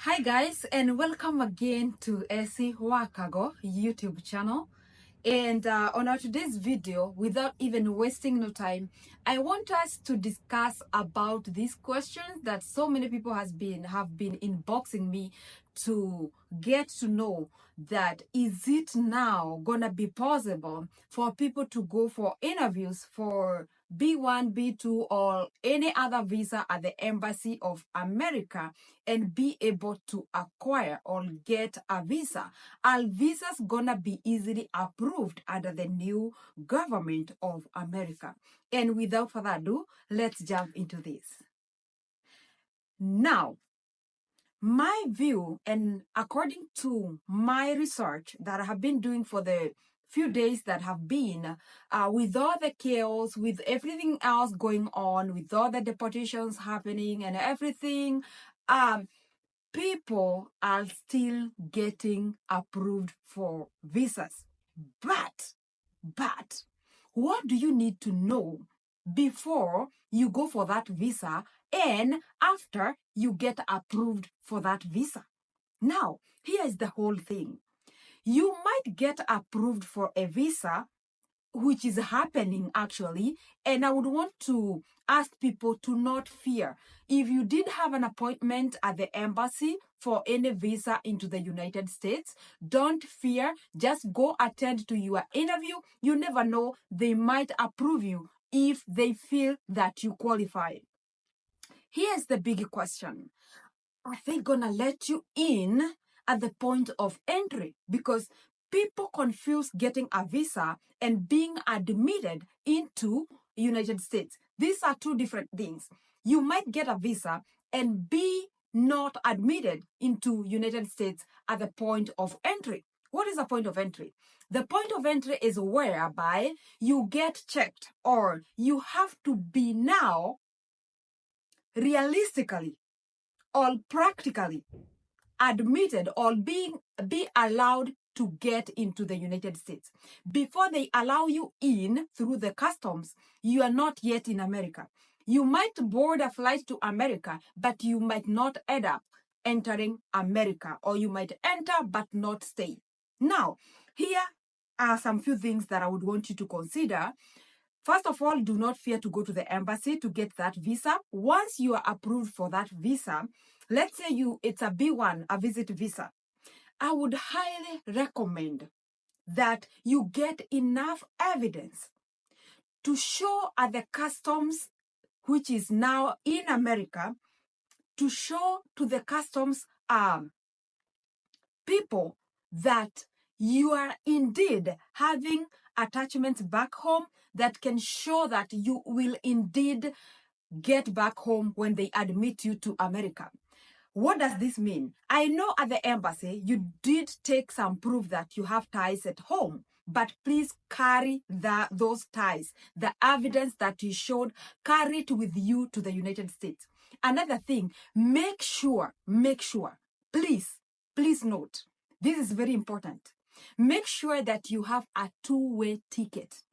Hi guys, and welcome again to Esi Wakago YouTube channel. And on our today's video, without even wasting no time, I want us to discuss about these questions that so many people have been inboxing me to get to know that is it now gonna be possible for people to go for interviews for B1, B2, or any other visa at the Embassy of America and be able to acquire or get a visa? Are visas gonna be easily approved under the new government of America? And without further ado, let's jump into this. Now, my view, and according to my research that I have been doing for the few days that have been, with all the chaos, with everything else going on, with all the deportations happening and everything, people are still getting approved for visas. But, what do you need to know before you go for that visa and after you get approved for that visa? Now, here's the whole thing. You might get approved for a visa, which is happening actually, and I would want to ask people to not fear. If you did have an appointment at the embassy for any visa into the United States, don't fear. Just go attend to your interview. You never know, they might approve you if they feel that you qualify. Here's the big question. Are they gonna let you in at the point of entry? Because people confuse getting a visa and being admitted into United States. These are two different things. You might get a visa and be not admitted into United States at the point of entry. What is the point of entry? The point of entry is whereby you get checked, or you have to be now realistically or practically admitted or be allowed to get into the United States. Before they allow you in through the customs, you are not yet in America. You might board a flight to America, but you might not end up entering America, or you might enter but not stay. Now, here are some few things that I would want you to consider. First of all, do not fear to go to the embassy to get that visa. Once you are approved for that visa, let's say it's a B1, a visit visa, I would highly recommend that you get enough evidence to show at the customs, which is now in America, to show to the customs people that you are indeed having attachments back home that can show that you will indeed get back home when they admit you to America. What does this mean? I know at the embassy, you did take some proof that you have ties at home, but please carry those ties, the evidence that you showed, carry it with you to the United States. Another thing, make sure, please note, this is very important. Make sure that you have a two-way ticket.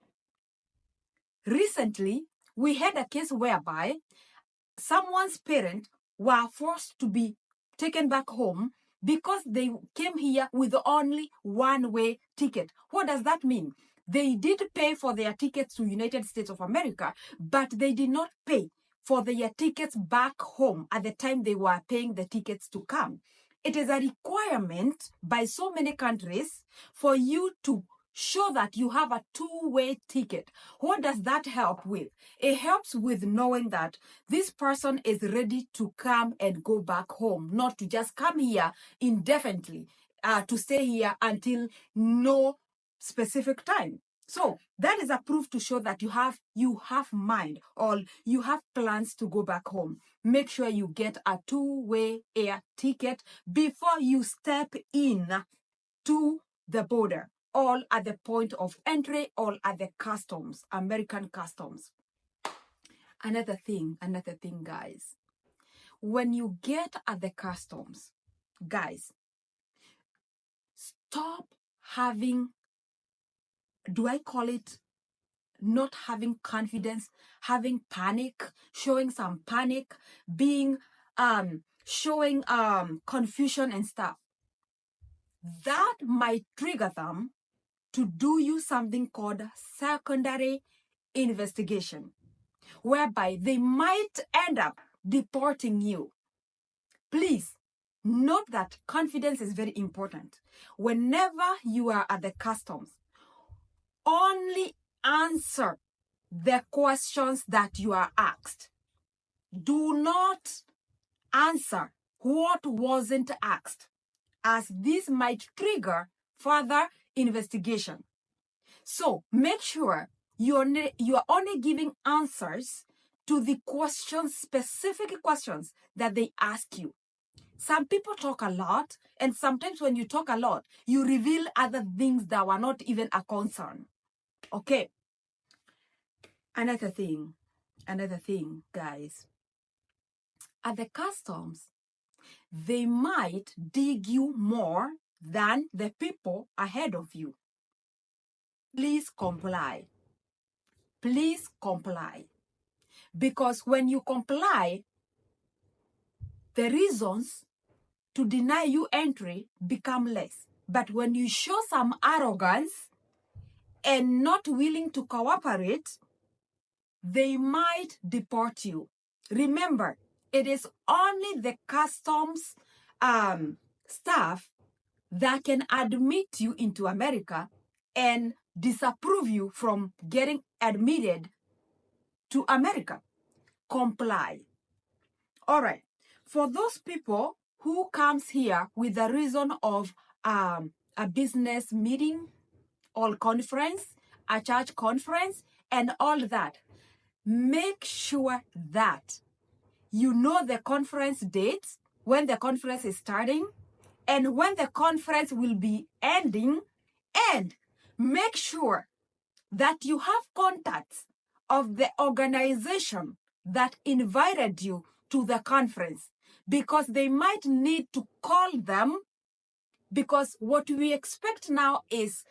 Recently, we had a case whereby someone's parents were forced to be taken back home because they came here with only one-way ticket. What does that mean? They did pay for their tickets to United States of America, but they did not pay for their tickets back home at the time they were paying the tickets to come. It is a requirement by so many countries for you to show that you have a two-way ticket. What does that help with? It helps with knowing that this person is ready to come and go back home, not to just come here indefinitely, to stay here until no specific time. So that is a proof to show that you have mind, or you have plans to go back home. Make sure you get a two-way air ticket before you step in to the border, all at the point of entry, all at the customs, American customs. Another thing, guys. When you get at the customs, guys, stop having, do I call it not having confidence, having panic, showing some panic, being showing confusion and stuff, that might trigger them to do you something called secondary investigation, whereby they might end up deporting you. Please note that confidence is very important. Whenever you are at the customs, only answer the questions that you are asked. Do not answer what wasn't asked, as this might trigger further investigation. So make sure you are only giving answers to the questions, specific questions that they ask you. Some people talk a lot, and sometimes when you talk a lot, you reveal other things that were not even a concern. Okay. Another thing, guys. At the customs, they might dig you more than the people ahead of you. Please comply. Please comply. Because when you comply, the reasons to deny you entry become less. But when you show some arrogance and not willing to cooperate, they might deport you. Remember, it is only the customs staff that can admit you into America and disapprove you from getting admitted to America. Comply. All right. For those people who comes here with the reason of a business meeting or conference, a church conference, and all that, make sure that you know the conference dates, when the conference is starting, and when the conference will be ending, and make sure that you have contacts of the organization that invited you to the conference, because they might need to call them, because what we expect now is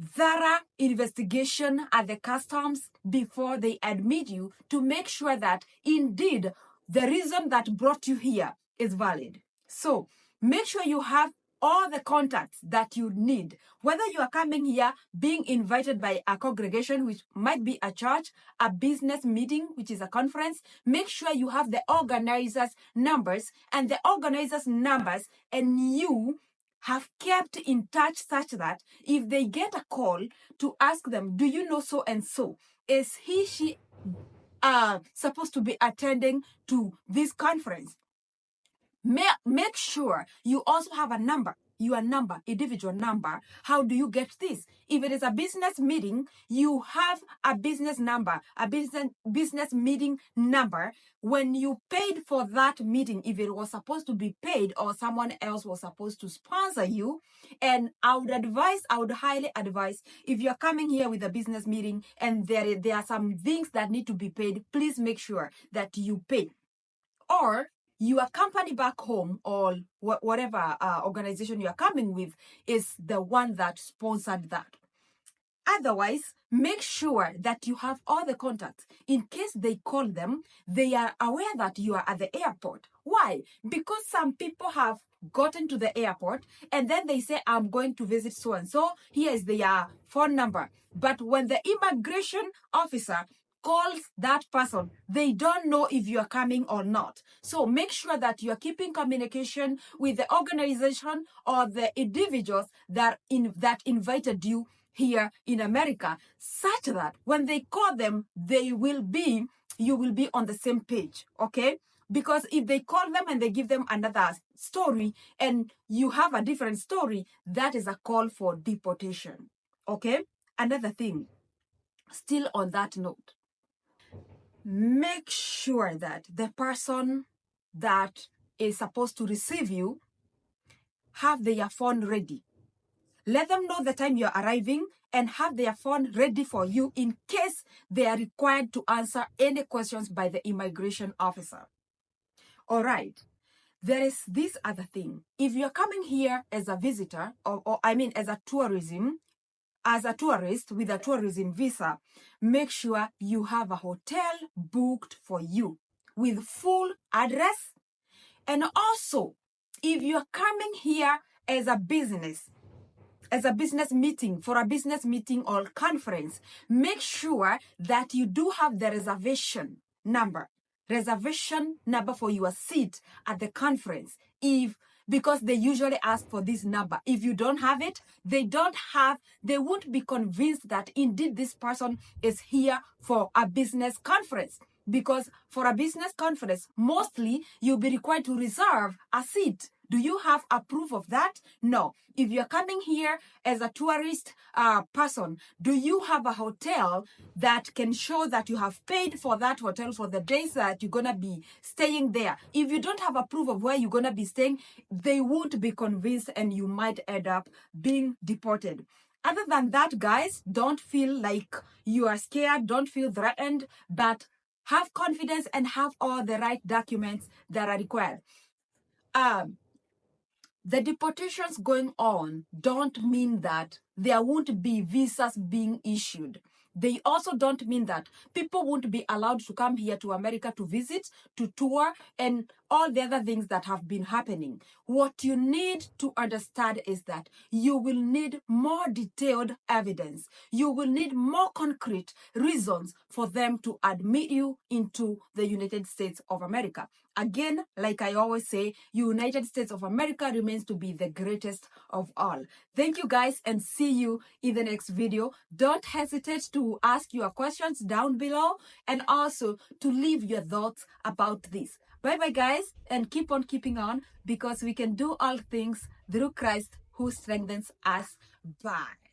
thorough investigation at the customs before they admit you, to make sure that indeed the reason that brought you here is valid. So make sure you have all the contacts that you need, whether you are coming here being invited by a congregation, which might be a church, a business meeting, which is a conference. Make sure you have the organizers' numbers, and you have kept in touch, such that if they get a call to ask them, do you know so and so? Is she supposed to be attending to this conference? Make sure you also have a number, your number, individual number. How do you get this? If it is a business meeting, you have a business number, a business meeting number. When you paid for that meeting, if it was supposed to be paid or someone else was supposed to sponsor you, and I would highly advise, if you're coming here with a business meeting and there are some things that need to be paid, please make sure that you pay. Or your company back home, or whatever organization you're coming with, is the one that sponsored that. Otherwise, make sure that you have all the contacts. In case they call them, they are aware that you are at the airport. Why? Because some people have gotten to the airport and then they say, I'm going to visit so-and-so. Here is their phone number. But when the immigration officer calls that person, they don't know if you are coming or not. So make sure that you are keeping communication with the organization or the individuals that invited you here in America, such that when they call them, you will be on the same page, okay? Because if they call them and they give them another story and you have a different story, that is a call for deportation, okay? Another thing, still on that note, make sure that the person that is supposed to receive you have their phone ready. Let them know the time you're arriving and have their phone ready for you in case they are required to answer any questions by the immigration officer. All right. There is this other thing. If you're coming here as a visitor, as a tourist with a tourism visa, make sure you have a hotel booked for you with full address And also, if you're coming here as a business meeting, for a business meeting or conference, make sure that you do have the reservation number for your seat at the conference. Because they usually ask for this number. If you don't have it, they won't be convinced that indeed this person is here for a business conference. Because for a business conference, mostly you'll be required to reserve a seat. Do you have a proof of that? No. If you're coming here as a tourist person, do you have a hotel that can show that you have paid for that hotel for the days that you're going to be staying there? If you don't have a proof of where you're going to be staying, they won't be convinced and you might end up being deported. Other than that, guys, don't feel like you are scared, don't feel threatened, but have confidence and have all the right documents that are required. The deportations going on don't mean that there won't be visas being issued. They also don't mean that people won't be allowed to come here to America to visit, to tour, and all the other things that have been happening. What you need to understand is that you will need more detailed evidence. You will need more concrete reasons for them to admit you into the United States of America. Again, like I always say, United States of America remains to be the greatest of all. Thank you guys and see you in the next video. Don't hesitate to ask your questions down below and also to leave your thoughts about this. Bye-bye, guys, and keep on keeping on because we can do all things through Christ who strengthens us. Bye.